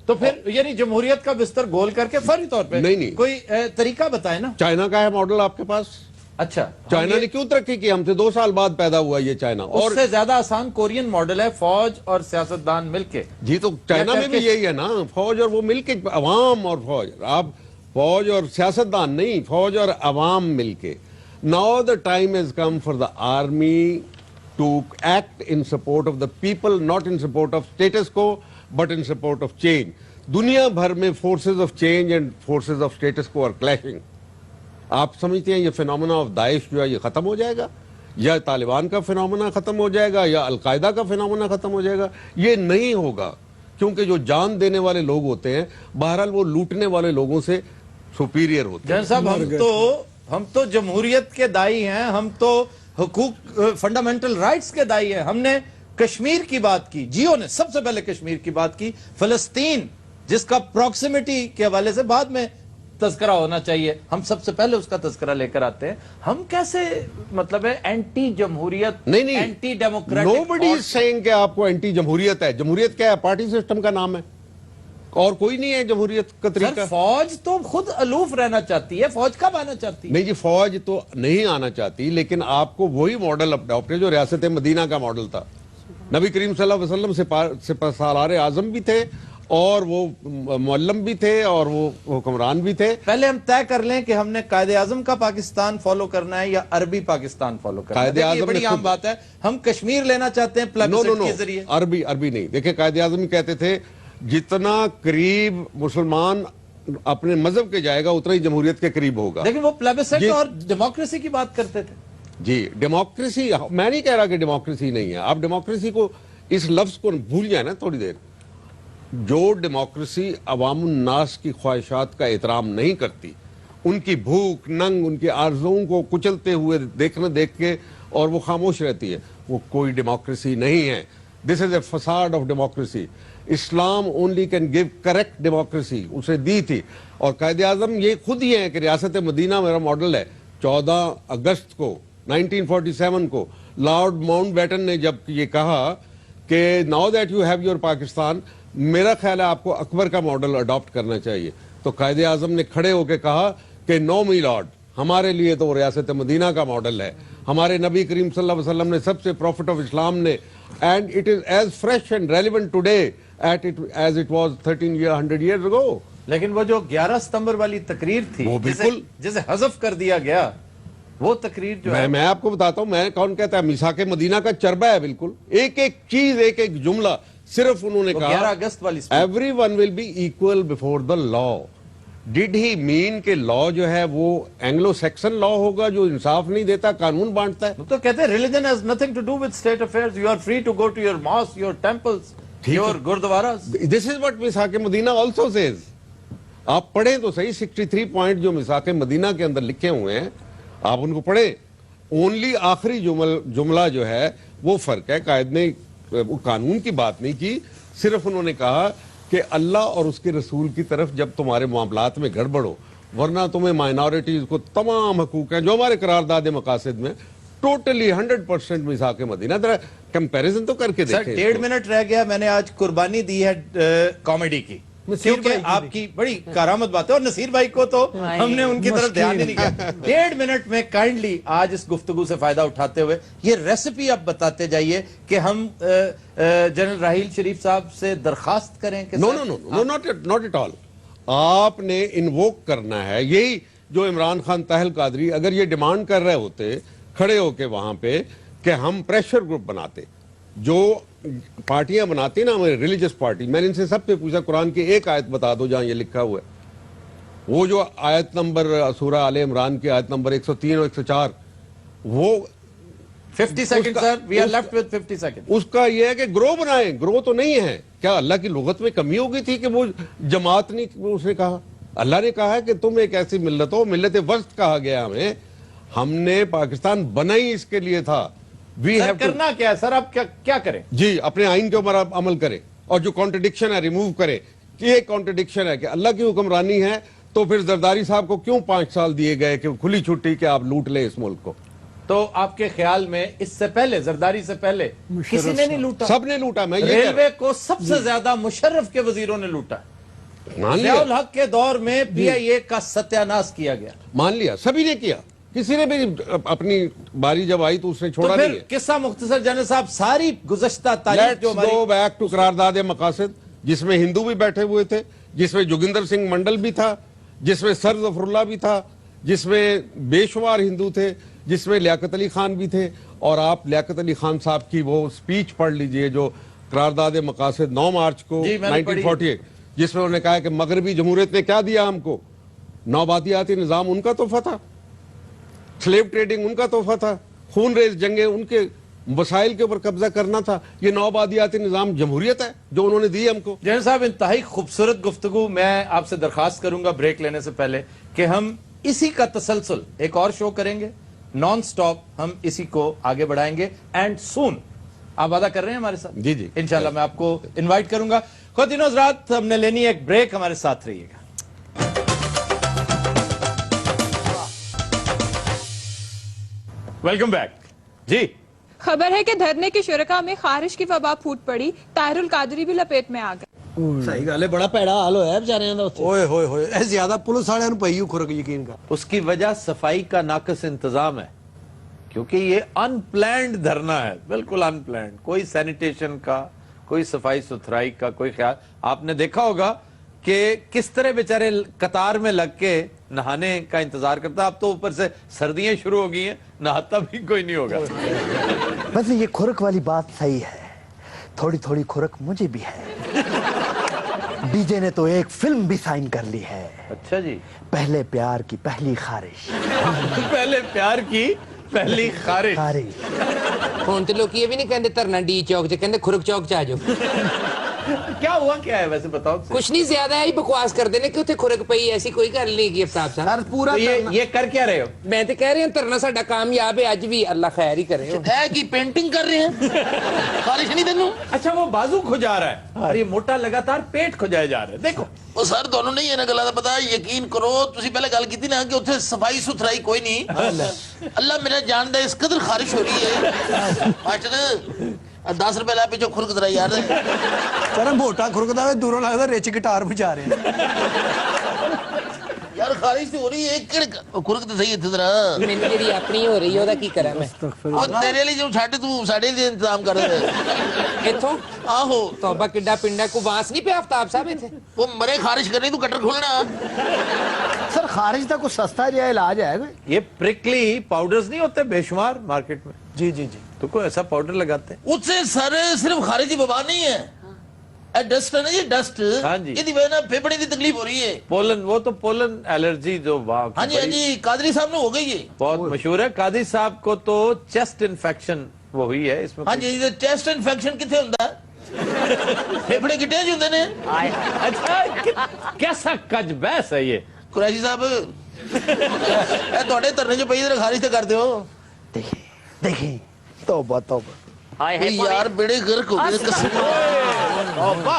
تو پھر یعنی جمہوریت کا بستر گول کر کے فوری طور پہ نہیں. کوئی طریقہ بتائیں نا. چائنا کا ہے ماڈل آپ کے پاس. اچھا, چائنا نے کیوں ترقی کی؟ ہم سے 2 سال بعد پیدا ہوا یہ چائنا. اور اس سے زیادہ آسان کورین ماڈل ہے, فوج اور سیاستدان مل کے. جی تو چائنا میں بھی یہی ہے نا, فوج اور وہ مل کے, عوام اور فوج. آپ فوج اور سیاستدان نہیں, فوج اور عوام مل کے. Now the time has come for the army to act in support of the people, not in support of status quo, but in support of change. دنیا بھر میں forces of change and forces of status quo are clashing. آپ سمجھتے ہیں یہ phenomena of داعش جو ہے یہ ختم ہو جائے گا, یا طالبان کا فینومنا ختم ہو جائے گا, یا القاعدہ کا فینومنا ختم ہو جائے گا؟ یہ نہیں ہوگا, کیونکہ جو جان دینے والے لوگ ہوتے ہیں بہرحال وہ لوٹنے والے لوگوں سے سپیریئر ہوتے ہیں. جان صاحب ہم تو جمہوریت کے دائی ہیں, ہم تو حقوق فنڈامنٹل رائٹس کے دائی ہیں. ہم نے کشمیر کی بات کی, جیو نے سب سے پہلے کشمیر کی بات کی. فلسطین جس کا پروکسیمیٹی کے حوالے سے بعد میں تذکرہ ہونا چاہیے, ہم سب سے پہلے اس کا تذکرہ لے کر آتے ہیں. ہم کیسے مطلب ہے اینٹی جمہوریت, نہیں anti democratic. nobody is saying کہ آپ کو اینٹی جمہوریت ہے. جمہوریت کیا ہے؟ پارٹی سسٹم کا نام ہے, اور کوئی نہیں ہے جمہوریت کا طریقہ. فوج تو خود الوف رہنا چاہتی ہے, فوج کب آنا چاہتی ہے؟ نہیں جی, فوج تو نہیں آنا چاہتی, لیکن آپ کو وہی ماڈل اڈاپٹ ہے جو ریاست مدینہ کا ماڈل تھا. نبی کریم صلی اللہ علیہ وسلم سپاسالار اعظم بھی تھے, اور وہ معلم بھی تھے, اور وہ حکمران بھی تھے. پہلے ہم طے کر لیں کہ ہم نے قائد اعظم کا پاکستان فالو کرنا ہے یا عربی پاکستان فالو کرنا ہے. قائد اعظم بڑی عام بات ہے, ہم کشمیر لینا چاہتے ہیں پلیبسٹ کے ذریعے. عربی نہیں. دیکھیں قائد اعظم کہتے تھے جتنا قریب مسلمان اپنے مذہب کے جائے گا اتنا ہی جمہوریت کے قریب ہوگا. لیکن وہ پلیبسٹ اور ڈیموکریسی کی بات کرتے تھے. جی ڈیموکریسی, میں نہیں کہہ رہا کہ ڈیموکریسی نہیں ہے. آپ ڈیموکریسی کو, اس لفظ کو بھول جائیں نا تھوڑی دیر. جو ڈیموکریسی عوام الناس کی خواہشات کا احترام نہیں کرتی, ان کی بھوک ننگ, ان کی آرزوؤں کو کچلتے ہوئے دیکھ کے اور وہ خاموش رہتی ہے, وہ کوئی ڈیموکریسی نہیں ہے. دس از اے فساد of democracy. Islam only can give correct democracy, اسے دی تھی. اور قائد اعظم یہ خود ہی ہے کہ ریاست مدینہ میرا ماڈل ہے. 14 اگست کو 1947 کو لارڈ ماؤنٹ بیٹن نے جب یہ کہا کہ now that you have your Pakistan, میرا خیال ہے آپ کو اکبر کا ماڈل اڈاپٹ کرنا چاہیے. تو قائد اعظم نے کھڑے ہو کے کہا کہ نو می لارڈ, ہمارے لیے تو ریاست مدینہ کا ماڈل ہے. ہمارے نبی کریم صلی اللہ علیہ وسلم نے, سب سے پروفٹ آف اسلام نے, and it is as fresh and relevant today as it was 100 years ago. لیکن وہ جو 11 ستمبر والی تقریر تھی, وہ بالکل جسے حذف کر دیا گیا, وہ تقریر جو ہے, میں آپ کو بتاتا ہوں, میں کون کہتا ہے, میثاق مدینہ کا چربہ ہے بالکل. ایک ایک چیز, ایک ایک جملہ, صرف انہوں نے کہا 11 اگست والی everyone will be equal before the law. Did he mean کہ لا جو ہے وہ اینگلو سیکسن لا ہوگا جو انصاف نہیں دیتا, قانون بانٹتا ہے؟ تو کہتے ہیں religion has nothing to do with state affairs, you are free to go to your mosques, your temples, your gurdwaras. This is what میثاق مدینہ آلسو سیز. آپ پڑھیں تو صحیح 63 پوائنٹ جو میثاق مدینہ کے اندر لکھے ہوئے ہیں, آپ ان کو پڑھیں. اونلی آخری جملہ جو ہے وہ فرق ہے. قائد نے قانون کی بات نہیں کی, صرف انہوں نے کہا کہ اللہ اور اس کے رسول کی طرف جب تمہارے معاملات میں گڑبڑ ہو, ورنہ تمہیں مائنورٹیز کو تمام حقوق ہیں جو ہمارے قرارداد مقاصد میں ٹوٹلی 100% میثاق مدینہ. ذرا کمپیریزن تو کر کے دیکھیں. 1.5 منٹ رہ گیا, میں نے آج قربانی دی ہے کامیڈی کی, کیونکہ آپ کی بڑی کارآمد بات ہے, اور نصیر بھائی کو تو ہم نے ان کی طرف دھیان ہی نہیں کیا. 1.5 منٹ میں کائنڈلی آج اس گفتگو سے فائدہ اٹھاتے ہوئے یہ ریسیپی آپ بتاتے جائیے کہ ہم جنرل راحیل شریف صاحب سے درخواست کریں کہ نو ناٹ ایٹ آل. آپ نے انووک کرنا ہے. یہی جو عمران خان طاہل قادری اگر یہ ڈیمانڈ کر رہے ہوتے کھڑے ہو کے وہاں پہ کہ ہم پریشر گروپ بناتے, जो पार्टियां बनाती हैं ना हमारे रिलीजियस पार्टी, मैंने इनसे सबसे पूछा कुरान की एक आयत बता दो जहां ये लिखा हुआ है। वो जो आयत नंबर सूरह आले इमरान की आयत नंबर 103 और 104, वो 50 second sir, we are left with 50 second. उसका ये है कि ग्रो बनाएं, ग्रो तो नहीं है। क्या अल्लाह की लुगत में कमी हो गई थी कि वो जमात नहीं, उसने कहा, अल्लाह ने कहा है कि तुम एक ऐसी मिल्लत हो, मिल्लत वस्त कहा गया हमें, हमने पाकिस्तान बना ही इसके लिए था। वी हैव करना क्या है सर, आप क्या करें? जी, अपने आइन के ऊपर आप अमल करें और जो कॉन्ट्रडिक्शन है रिमूव करें। ये कॉन्ट्रडिक्शन है कि अल्लाह की हुक्मरानी है तो फिर जरदारी साहब को क्यों 5 साल दिए गए कि खुली छुट्टी कि आप लूट ले इस मुल्क को? तो आपके ख्याल में इससे पहले, जरदारी से पहले किसी ने नहीं लूटा? सबने लूटा। मैं ये कह रहा रेलवे को सबसे ज्यादा मुशर्रफ के वजीरों ने लूटा। हूं। मान लिया, ज़ियाउल हक के दौर में पीआईए का सत्यानाश किया गया। मान लिया, सभी ने किया, किसी ने भी अपनी बारी जब आई तो उसने तो छोड़ा फिर नहीं है। किस्सा मुख्तसर जाने साहब, सारी गुज़श्ता तारीख लेट्स जो हमारी, गो बैक टू करारदाद मकासद, जिसमें हिंदू भी बैठे हुए थे, जिसमें जोगिंदर सिंह मंडल भी था, जिसमें सर जफरुल्लाह भी था, जिसमें बेशुमार हिंदू थे, जिसमें लियाकत अली खान भी थे। और आप लियाकत अली खान साहब की वो स्पीच पढ़ लीजिए जो करारदाद मकासद 9 मार्च को जी, मैंने पढ़ी। 1948, जिसमें उन्होंने कहा कि मगरबी जमहूरियत ने क्या दिया हमको? नौबादियाती निज़ाम उनका तोहफा था, स्लेव ट्रेडिंग उनका तोहफा था, खून रेज जंगे उनके वसाइल के ऊपर कब्जा करना था। ये नौबादियाती निज़ाम जमहूरियत है जो उन्होंने दी हमको। जैन साहब, इंतहाई खूबसूरत गुफ्तगू। मैं आपसे दरखास्त करूंगा ब्रेक लेने से पहले कि हम इसी का तसलसल एक और शो करेंगे, नॉन स्टॉप हम इसी को आगे बढ़ाएंगे एंड सून। आप वादा कर रहे हैं हमारे साथ? जी जी, इंशाल्लाह मैं आपको इनवाइट करूंगा। ख्वातीन हज़रात, हमने लेनी है एक ब्रेक, हमारे साथ रहिएगा। वेलकम बैक जी। खबर है कि धरने के शुरका में खारिश की वबा फूट पड़ी, ताहिरुल कादरी भी लपेट में आ गए। सही गल है, बड़ा भैड़ा हाल होया बेचारियां दा उत्थे। ओए होए होए, ए ज्यादा पुलिस वालियां नूं पई खुरक यकीन कर। उसकी वजह सफाई का नाकस इंतजाम है, क्योंकि ये अनप्लैंड धरना है, बिल्कुल अनप्लैंड। कोई सैनिटेशन का, कोई सफाई सुथराई का कोई ख्याल। आपने देखा होगा कि किस तरह बेचारे कतार में लग के नहाने का इंतजार करता। अब तो ऊपर से सर्दियां शुरू हो गई हैं, नहाता भी कोई नहीं होगा। वैसे ये खुरक वाली बात सही है, थोड़ी थोड़ी खुरक मुझे भी है। डीजे ने तो एक फिल्म भी साइन कर ली है। अच्छा जी। पहले प्यार की पहली खारिश। पहले प्यार की पहली खारिश। खारिश ਹੁਣ ਤੇ ਲੋਕੀ ਇਹ ਵੀ ਨਹੀਂ ਕਹਿੰਦੇ ਧਰਨਾ ਡੀ ਚੌਕ 'ਚ, ਕਹਿੰਦੇ ਖੁਰਕ ਚੌਕ 'ਚ ਆ ਜਾਓ। क्या हुआ, क्या है वैसे बताओ तो सही। ਕੁਛ ਨਹੀਂ ਜ਼ਿਆਦਾ ਹੈ ਬਕਵਾਸ ਕਰਦੇ ਨੇ ਕਿ ਉੱਥੇ ਖੁਰਕ ਪਈ, ਐਸੀ ਕੋਈ ਗੱਲ ਨਹੀਂ ਕੀ ਅਫਤਾਬ ਸਾਹਿਬ। सर पूरा तो ये कर क्या रहे हो? ਮੈਂ ਤੇ ਕਹਿ ਰਿਹਾ ਧਰਨਾ ਸਾਡਾ ਕਾਮਯਾਬ ਹੈ ਅੱਜ ਵੀ, ਅੱਲਾ ਖੈਰ ਹੀ ਕਰੇ। है कि पेंटिंग कर रहे हैं खारिश नहीं तेनू अच्छा, वो बाजू खुजा रहा है और ये मोटा लगातार पेट खुजाए जा रहे हैं। देखो ਉਹ ਸਰ ਤੁਹਾਨੂੰ ਨਹੀਂ ਇਹਨਾਂ ਗੱਲਾਂ ਦਾ ਪਤਾ। ਯਕੀਨ ਕਰੋ, ਤੁਸੀਂ ਪਹਿਲੇ ਗੱਲ ਕੀਤੀ ਨਾ ਕਿ ਉੱਥੇ ਸਫਾਈ ਸੁਥਰਾਈ ਕੋਈ ਨਹੀਂ। ਅੱਲਾ ਮੇਰਾ ਜਾਣਦਾ ਇਸ ਕਦਰ ਖਾਰਿਸ਼ ਹੋ ਰਹੀ ਹੈ। ਮਾਸਟਰ 10 ਰੁਪਏ ਲੈ ਪਿੱਛੋਂ ਖੁਰਕ ਦਰਾ ਯਾਰ। सर मोटा खुरकदा वे दूरों लगदा रिच गिटार बजा रहे हैं। ਯਾਰ ਖਾਰਿਸ਼ ਤੇ ਹੋ ਰਹੀ ਹੈ, ਕਿਹੜੇ ਖੁਰਕ ਤੇ ਸਹੀ ਇੱਥੇ ਜ਼ਰਾ। ਮੈਨੂੰ ਜਿਹੜੀ ਆਪਣੀ ਹੋ ਰਹੀ ਹੈ ਉਹਦਾ ਕੀ ਕਰਾਂ ਮੈਂ? ਉਹ ਤੇਰੇ ਲਈ ਜੋ ਛੱਡ, ਤੂੰ ਸਾਡੇ ਲਈ ਇੰਤਜ਼ਾਮ ਕਰ ਦੇ। ਇੱਥੋਂ ਆਹੋ, ਤੋਬਾ ਕਿੱਡਾ ਪਿੰਡਾ ਕੋ ਵਾਸ ਨਹੀਂ ਪਿਆ ਅਫਤਾਬ ਸਾਹਿਬ ਇੱਥੇ। ਉਹ ਮਰੇ ਖਾਰਿਸ਼ ਕਰਨੀ, ਤੂੰ ਕਟਰ ਖੋਲਣਾ। सर खारिश का कुछ सस्ता जो इलाज है कोई? ये प्रिकली पाउडर्स नहीं होते बेशुमार मार्केट में? जी जी जी। तो कोई ऐसा पाउडर लगाते हैं? उससे सर सिर्फ खारिश की वबा नहीं है, डस्ट है ना, ये डस्ट, हाँ जी। ਇਹਦੀ ਵਜ੍ਹਾ ਨਾਲ ਫੇਫੜੇ ਦੀ तकलीफ हो रही है। पोलन, वो तो पोलन एलर्जी जो हाँ जी, हाँ जी, कादरी साहब ने हो गई है। बहुत मशहूर है। कादी साहब को तो चेस्ट इन्फेक्शन वो हुई है। इसमें हाँ जी, चेस्ट इन्फेक्शन कितने होता है? फेफड़े किटे होंगे ने। अच्छा, कैसा कज बहस है ये। कुरैशी साहब ਇਹ ਤੁਹਾਡੇ ਧਰਨੇ 'ਚ ਪਈ ਜਰਾ ਖਾਰਿਸ਼ ਤੇ ਕਰਦੇ ਹੋ। देखिए देखिए, तौबा तौबा। ਓਏ ਯਾਰ ਬੇੜੇ ਗਰਕ ਹੋ ਗਏ ਕਸਮ। ਤੋਬਾ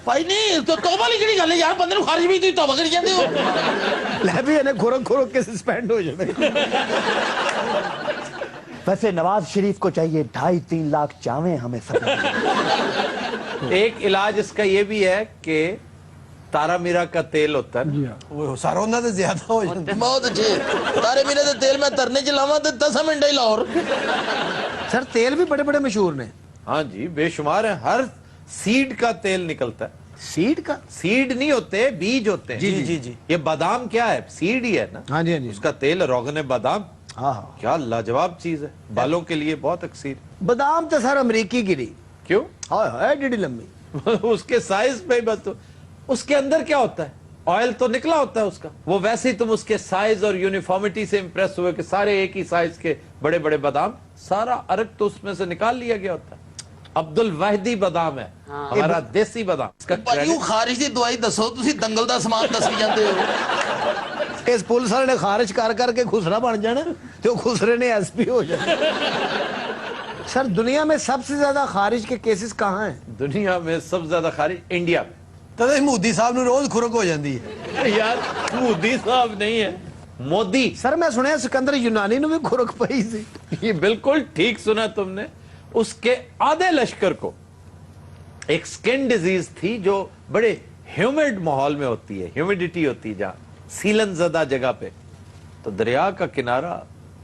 ਭਾਈ ਨਹੀਂ, ਤੋਬਾ ਲਈ ਕਿਹੜੀ ਗੱਲ ਹੈ ਯਾਰ, ਬੰਦੇ ਨੂੰ ਖਾਰਿਸ਼ ਵੀ ਤੁਸੀਂ ਤੋਬਾ ਕਰੀ ਜਾਂਦੇ ਹੋ। ले भी इन्हें खुरक खुरक के सस्पेंड हो जाए। वैसे नवाज शरीफ को चाहिए 2.5-3 लाख चावे हमें सब। एक इलाज इसका ये भी है कि तारा मीरा का तेल होता है, ਉਹ ਸਾਰਾ ਉਹਨਾਂ ਤੇ ਜ਼ਿਆਦਾ ਹੋ ਜਾਂਦਾ। ਬਹੁਤ ਅੱਛੇ ਤਾਰੇ ਮੀਰੇ ਦੇ ਤੇਲ ਮੈਂ ਧਰਨੇ 'ਚ ਲਾਵਾਂ ਤੇ 10 ਮਿੰਟ ਹੀ ਲਾਹੌਰ। सर तेल भी बड़े बड़े मशहूर ने। हाँ जी, बेशुमार है। हर सीड का तेल निकलता है। सीड का? सीड नहीं होते, बीज होते हैं। जी, जी, जी, जी। ये बादाम क्या है? सीड ही है ना। हाँ जी, हाँ जी। उसका तेल रोगन बादाम। हाँ क्या लाजवाब चीज है, बालों के लिए बहुत अक्सीर। बादाम तो सर अमरीकी गिरी, क्यों? हाय हाय डिडी लम्बी। उसके साइज पे ही बस तो, उसके अंदर क्या होता है? ऑयल तो निकला होता है उसका। वो वैसे ही तुम उसके साइज और यूनिफॉर्मिटी से इंप्रेस हुए कि सारे एक ही साइज के बड़े बड़े बादाम, सारा अर्क तो उसमें से निकाल लिया गया होता है। अब्दुल वाहिदी बादाम है हमारा देसी बादाम। इसका ਭਾਜੀ ਉਹ ਖਾਰਿਸ਼ ਦੀ ਦਵਾਈ ਦੱਸੋ, ਤੁਸੀਂ ਦੰਗਲ ਦਾ ਸਮਾਨ ਦੱਸੀ ਜਾਂਦੇ ਹੋ। इस पुलिस वाले ने खारिज कर करके खुसरा बन जाना, तो खुसरे ने एसपी हो जाना। सर दुनिया में सबसे ज्यादा खारिज के केसेस कहाँ हैं? दुनिया में सबसे ज्यादा खारिज इंडिया में। ਤਦੇ ਮੋਦੀ ਸਾਹਿਬ ਨੂੰ ਰੋਜ਼ ਖੁਰਕ ਹੋ ਜਾਂਦੀ ਹੈ। यार मोदी साहब नहीं है, मोदी। सर मैं सुना सिकंदर यूनानी ने भी खुरक पई सी। ये बिल्कुल ठीक सुना तुमने। उसके आधे लश्कर को एक स्किन डिजीज थी जो बड़े ह्यूमिड माहौल में होती है, ह्यूमिडिटी होती है जहां, सीलन ज़दा जगह पे, तो दरिया का किनारा,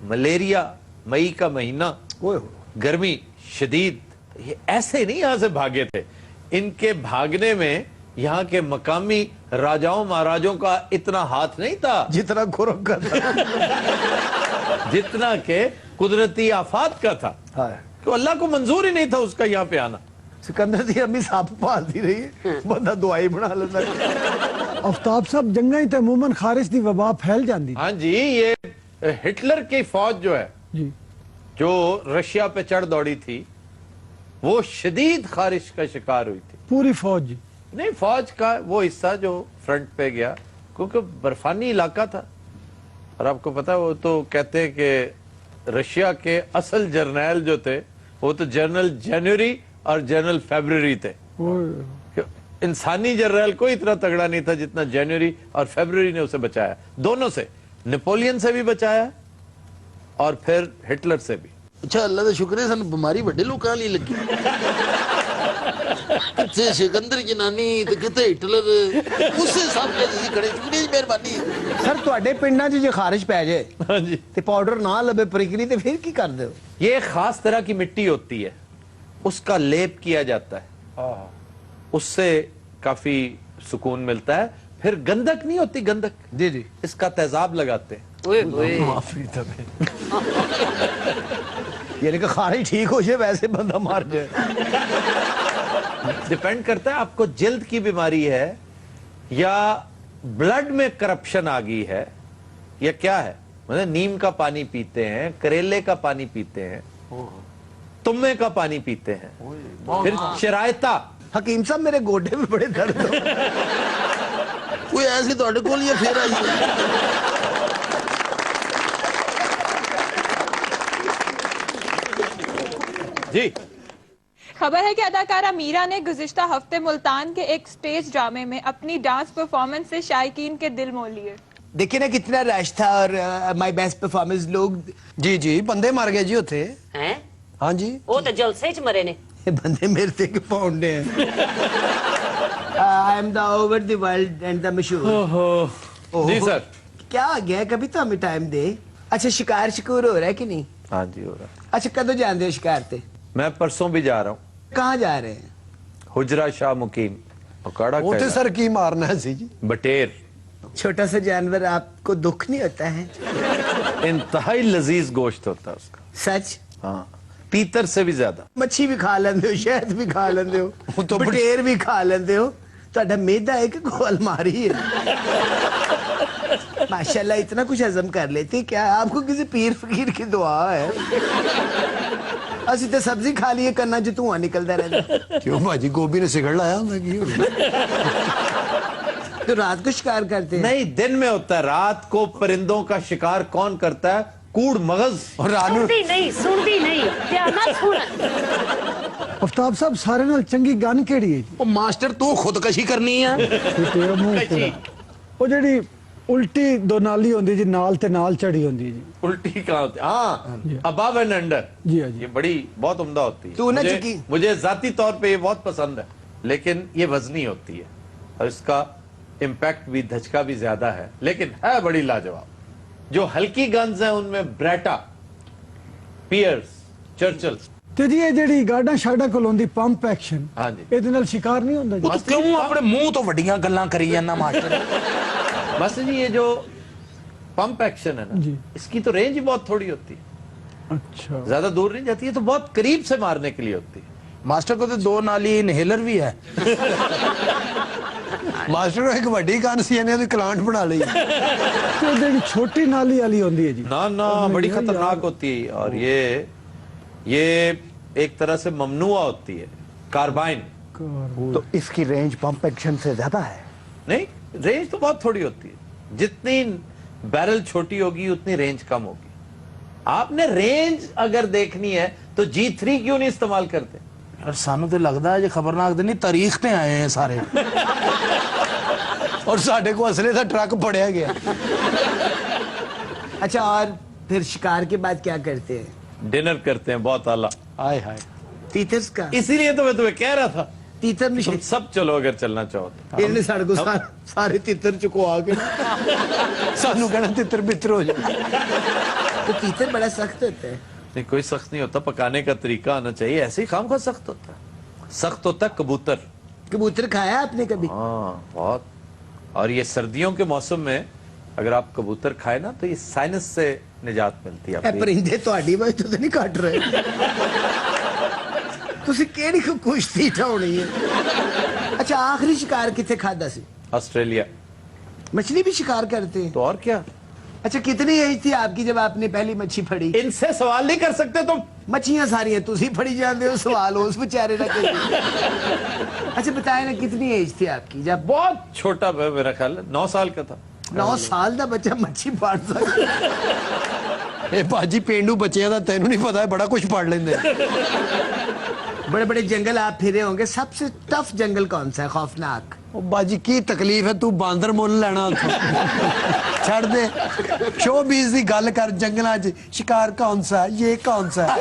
मलेरिया, मई का महीना, गर्मी शदीद, ये ऐसे नहीं यहां से भागे थे। इनके भागने में यहाँ के मकामी राजाओं महाराजों का इतना हाथ नहीं था जितना खुरक का था। जितना के कुदरती आफात का था। तो अल्लाह को मंजूर ही नहीं था उसका यहाँ पे आना। सिकंदर दी अम्मी सांप पालती रही है, बंदा दवाई बना लेता। आफ्ताब साहब जंगा ही अमूमन खारिश दी वबा फैल जाती। हाँ जी, ये हिटलर की फौज जो है जी, जो रशिया पे चढ़ दौड़ी थी, वो शदीद खारिश का शिकार हुई थी। पूरी फौज जी? नहीं, फौज का वो हिस्सा जो फ्रंट पे गया, क्योंकि बर्फानी इलाका था। और आपको पता है, वो तो कहते हैं कि रशिया के असल जर्नैल जो थे वो तो जनरल जनवरी और जनरल फरवरी थे। इंसानी जर्नैल कोई इतना तगड़ा नहीं था जितना जनवरी और फरवरी ने उसे बचाया। दोनों से, नेपोलियन से भी बचाया और फिर हिटलर से भी। ਅੱਛਾ ਅੱਲਾ ਦਾ ਸ਼ੁਕਰ ਹੈ ਸਾਨੂੰ ਬਿਮਾਰੀ ਵੱਡੇ ਲੋਕਾਂ ਲਈ ਲੱਗੀ। ਕਿੱਥੇ ਸਿਕੰਦਰ ਜਨਾਨੀ ਤੇ ਕਿੱਥੇ ਹਿਟਲਰ, ਉਸੇ ਸਾਹਮਣੇ ਤੁਸੀਂ ਖੜੇ, ਸ਼ੁਕਰੀਆ ਜੀ, ਮਿਹਰਬਾਨੀ। सर ਤੁਹਾਡੇ ਪਿੰਡਾਂ 'ਚ ਜੇ ਖਾਰਿਸ਼ ਪੈ ਜਾਏ हाँ जी, ਤੇ ਪਾਊਡਰ ਨਾ ਲੱਭੇ ਪ੍ਰਿਕਰੀ ਤੇ ਫਿਰ ਕੀ ਕਰਦੇ ਹੋ? ये एक खास तरह की मिट्टी होती है, उसका लेप किया जाता है, उससे काफी सुकून मिलता है। फिर गंधक नहीं होती, गंधक जी जी, इसका तेजाब लगाते हैं। ਓਏ ਓਏ यानी कि खारिश ठीक हो जाए वैसे बंदा मर जाए। डिपेंड करता है आपको जल्द की बीमारी है या ब्लड में करप्शन आ गई है या क्या है। मतलब नीम का पानी पीते हैं, करेले का पानी पीते हैं, तुम्बे का पानी पीते हैं, फिर शरायता। हकीम साहब मेरे गोडे में बड़े दर्द हो। ਕੋਈ ਐਸੀ ਤੁਹਾਡੇ ਕੋਲ ਹੀ ਫੇਰ ਆਈ ਹੈ। जी, खबर है कि अदाकारा मीरा ने गुज़िश्ता हफ्ते मुल्तान के एक स्टेज ड्रामे में अपनी डांस परफॉर्मेंस से शायकीन के दिल मोह लिए। देखिए ना कितना रश था और माय बेस्ट परफॉर्मेंस। लोग ਜੀ ਜੀ ਬੰਦੇ ਮਰ ਗਏ ਜੀ ਉੱਥੇ। हैं ਹਾਂ ਜੀ वो तो जलसे च मरे ने। ये बंदे मेरे से के पौंडे हैं। I am the over the world and the मशहूर। जी सर। क्या आ गया, कभी तो हमें टाइम दे। अच्छा शिकार शिकूर हो रहा है कि नहीं? हाँ जी, हो रहा है। अच्छा कदों जाते हो शिकार पे? मैं परसों भी जा रहा हूँ, कहाँ जा रहे हैं? हुजरा शाह मुकीम, अखाड़ा ਉੱਥੇ का ਸਰ ਕੀ ਮਾਰਨਾ ਸੀ ਜੀ? बटेर। छोटा सा जानवर, आपको दुख नहीं होता है? इंतहाई लजीज गोश्त होता है उसका। सच? हाँ, पीतर से भी ज्यादा। मच्छी भी खा लेंदे हो, शहद भी खा लेंदे हो, बटेर भी खा लेंदे हो। ਤੁਹਾਡਾ मेदा है कि कोई अलमारी है? माशाल्लाह इतना कुछ हजम कर लेती, क्या आपको किसी पीर फकीर की दुआ है? ਅਸੀਂ ਤੇ ਸਬਜ਼ੀ ਖਾ ਲਈਏ, ਕੰਨਾਂ 'ਚ ਧੂਆਂ ਨਿਕਲਦਾ ਰਹਿੰਦਾ। ਕਿਉਂ ਭਾਜੀ ਗੋਭੀ ਨੇ ਸਿਗੜ ਲਾਇਆ ਹੁੰਦਾ ਕੀ ਹੋ ਗਿਆ? तो रात को शिकार करते हैं? नहीं, दिन में होता है। रात को परिंदों का शिकार कौन करता है? कूड़ मगज। और रात ਨੂੰ सुनती नहीं सुनती नहीं ध्यान नाल सुन। आफ्ताब साहब सारे नाल चंगी गन केड़ी है जी? ਉਹ ਮਾਸਟਰ ਤੂੰ ਖੁਦਕਸ਼ੀ ਕਰਨੀ ਆ। तेरा मुंह तेरा। वो जेड़ी उल्टी दो नाली होंदी जी, नाल ते नाल चढ़ी होंदी जी। उल्टी कहाँ होती है? हाँ, अबव एंड अंडर। जी हाँ जी। ये बड़ी बहुत उम्दा होती है। तू ना मुझे- चुकी। मुझे जाती तौर पे ये बहुत पसंद है, लेकिन ये वजनी होती है और इसका इम्पैक्ट भी, धचका भी ज्यादा है, लेकिन है बड़ी लाजवाब। जो हल्की गन्स हैं उनमें ब्रेटा, पियर्स, चर्चिल। ते जी ये जेड़ी गाड़ा शाड़ा कोल होंदी पंप एक्शन, हाँ जी। ਇਹਦੇ ਨਾਲ शिकार नहीं होंदा जी? ਤੂੰ ਕਿਉਂ ਆਪਣੇ ਮੂੰਹ ਤੋਂ ਵੱਡੀਆਂ ਗੱਲਾਂ ਕਰੀ ਜਾਂਦਾ ਮਾਸਟਰ? बस जी, ये जो पंप एक्शन है ना जी। इसकी तो रेंज ही बहुत थोड़ी होती है, अच्छा ज्यादा दूर नहीं जाती है, तो बहुत करीब से मारने के लिए होती है। ਮਾਸਟਰ ਕੋਲ ਤੇ 2 ਨਾਲੀ ਇਨਹੇਲਰ ਵੀ ਹੈ। ਮਾਸਟਰ ਨੂੰ ਇੱਕ ਵੱਡੀ ਗਨ ਸੀ ਇਹਨੇ ਉਹਦੀ ਕਲਾਂਟ ਬਣਾ ਲਈ। ਤੇ ਜਿਹੜੀ ਛੋਟੀ ਨਾਲੀ ਵਾਲੀ ਹੁੰਦੀ ਹੈ ਜੀ ना ना बड़ी खतरनाक होती है, और ये एक तरह से ममनुआ होती है, कार्बाइन। तो इसकी रेंज पंप एक्शन से ज्यादा है। नहीं, रेंज तो बहुत थोड़ी होती है, जितनी बैरल छोटी होगी उतनी रेंज कम होगी। आपने रेंज अगर देखनी है तो G3 क्यों नहीं इस्तेमाल करते? ਯਾਰ ਸਾਨੂੰ ਤੇ ਲੱਗਦਾ ਹੈ ਜੇ ਖਬਰਨਾਕ ਦਿਨ ਨਹੀਂ ਤਾਰੀਖ ਤੇ ਆਏ हैं ਸਾਰੇ। ਔਰ ਸਾਡੇ ਕੋਲ ਅਸਲੇ ਦਾ ਟਰੱਕ ਫੜਿਆ ਗਿਆ। अच्छा, और फिर शिकार के बाद क्या करते हैं? डिनर करते हैं बहुत आला। ਹਾਏ ਹਾਏ तीतर्स का इसीलिए तो मैं तुम्हें कह रहा था तीतर तुम नहीं सब चलो अगर चलना चाहो तो। इन्हें सारे को सारे तीतर चुकवा के ਸਾਨੂੰ ਕਹਿਣਾ ਤਿੱਤਰ ਬਿੱਤਰ ਹੋ ਜਾ। तो तीतर बड़ा सख्त होता है। नहीं, कोई सख्त नहीं होता, पकाने का तरीका आना चाहिए, ऐसे ही खामखा सख्त होता है। सख्त होता है कबूतर। कबूतर खाया आपने कभी? हाँ बहुत। और ये सर्दियों के मौसम में अगर आप कबूतर खाए ना तो ये साइनस से निजात मिलती है ए आपकी। परिंदे ਤੁਹਾਡੀ ਬਾਈ ਤੋਂ ਨਹੀਂ ਕੱਟ ਰਹੇ। ਤੁਸੀਂ ਕਿਹੜੀ ਕੁਸ਼ਤੀ ਢਾਉਣੀ ਹੈ? अच्छा, आखिरी शिकार किथे खादा सी? ऑस्ट्रेलिया। मछली भी शिकार करते हैं? तो और क्या, अच्छा, कितनी एज थी आपकी जब आपने पहली मच्छी फड़ी? इनसे सवाल नहीं कर सकते तुम। मच्छियां सारी तुसी फड़ी जाते हो, सवाल उस बेचारे ना करिए। अच्छा बताए ना, कितनी एज थी आपकी जब? बहुत छोटा मेरा ख्याल है 9 साल का था। 9 साल का बच्चा मच्छी फाड़ सकता? ਇਹ ਬਾਜੀ ਪੇਂਡੂ ਬੱਚਿਆਂ ਦਾ ਤੈਨੂੰ ਨਹੀਂ ਪਤਾ ਬੜਾ ਕੁਝ ਪੜ ਲੈਂਦੇ। बड़े बड़े जंगल आप फिरे होंगे, सबसे टफ जंगल कौन सा है, खौफनाक? ਉਹ ਬਾਜੀ ਕੀ ਤਕਲੀਫ ਹੈ ਤੂੰ ਬਾਂਦਰ ਮੁੱਲ ਲੈਣਾ ਉੱਥੋਂ। ਛੱਡ ਦੇ ਸ਼ੋਬੀਜ਼ ਦੀ ਗੱਲ ਕਰ। ਜੰਗਲਾਂ 'ਚ ਸ਼ਿਕਾਰ ਕੌਨ ਸਾ ਹੈ, ਇਹ ਕੌन सा है?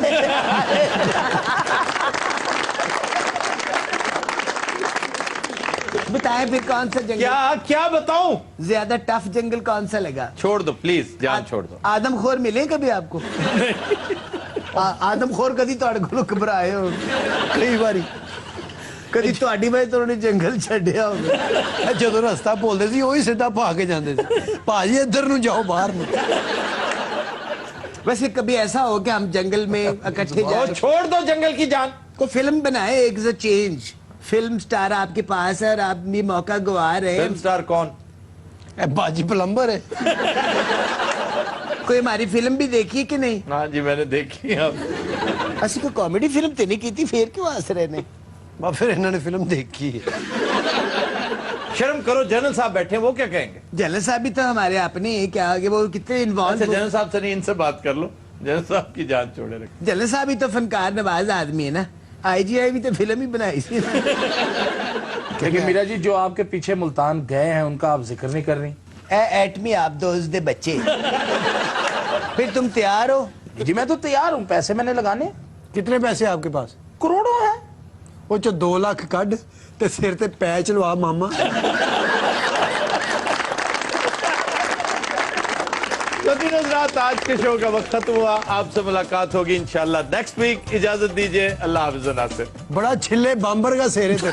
बताए फिर कौन सा जंगल क्या क्या बताऊं? ज्यादा टफ जंगल कौन सा लगा? छोड़ दो प्लीज, जान छोड़ दो। आदमखोर मिले कभी आपको? आदमखोर कदी ਤੁਹਾਡੇ ਕੋਲੋਂ ਘਬਰਾਏ ਹੋ? ਕਈ ਵਾਰੀ ਕਦੀ ਤੁਹਾਡੀ ਵਜ੍ਹਾ ਤੋਂ ਉਹਨੇ ਜੰਗਲ ਛੱਡਿਆ ਹੋਵੇ? ਜਦੋਂ ਰਸਤਾ ਭੁੱਲਦੇ ਸੀ ਉਹੀ ਸਿੱਧਾ ਭਾਗ ਕੇ ਜਾਂਦੇ ਸੀ। ਭਾਜੀ ਇੱਧਰ ਨੂੰ ਜਾਓ, ਬਾਹਰ ਨੂੰ। वैसे कभी ऐसा हो कि हम जंगल में इकट्ठे ओ, जाए, छोड़ दो जंगल की जान। को फिल्म बनाए, एक चेंज फिल्म स्टार आपके पास है और आप भी मौका गवा रहे फिल्म हैं, स्टार कौन? ਇਹ ਬਾਜੀ ਪਲੰਬਰ ਹੈ। कोई हमारी फिल्म भी देखी कि नहीं? हाँ जी मैंने देखी है। अब असि कोई कॉमेडी फिल्म तो नहीं की थी, फिर क्यों हंस रहे ने? ਬਾ ਫਿਰ ਇਹਨਾਂ ਨੇ ਫਿਲਮ ਦੇਖੀ ਹੈ। शर्म करो, जनरल साहब बैठे हैं, वो क्या कहेंगे? जनरल साहब भी तो हमारे अपने हैं, क्या आगे वो कितने अच्छा, इन्वॉल्व। जनरल साहब से नहीं, इनसे बात कर लो, जनरल साहब की जान छोड़े रखे। जनरल साहब भी तो फनकार नवाज आदमी है ना, IGI भी तो फिल्म ही बनाई थी। लेकिन मीरा जी जो आपके पीछे मुल्तान गए हैं उनका आप जिक्र नहीं कर रही। एटमी आप दोस्त दे बच्चे। फिर तुम तैयार हो? जी मैं तो तैयार हूँ, पैसे मैंने लगाने। ਕਿੰਨੇ ਪੈਸੇ आपके पास? करोड़ों है। ਉਹ ਚ 2 ਲੱਖ ਕੱਢ ਤੇ ਸਿਰ ਤੇ ਪੈਚ ਲਵਾ ਮਾਮਾ। तो हज़रात, आज के शो का वक्त खत्म हुआ, आपसे मुलाकात होगी इंशाल्लाह नेक्स्ट वीक। इजाजत दीजिए, अल्लाह हाफ़िज़ नासिर। ਬੜਾ ਛਿੱਲੇ ਬੰਬਰ ਦਾ ਸਿਰੇ ਤੇ।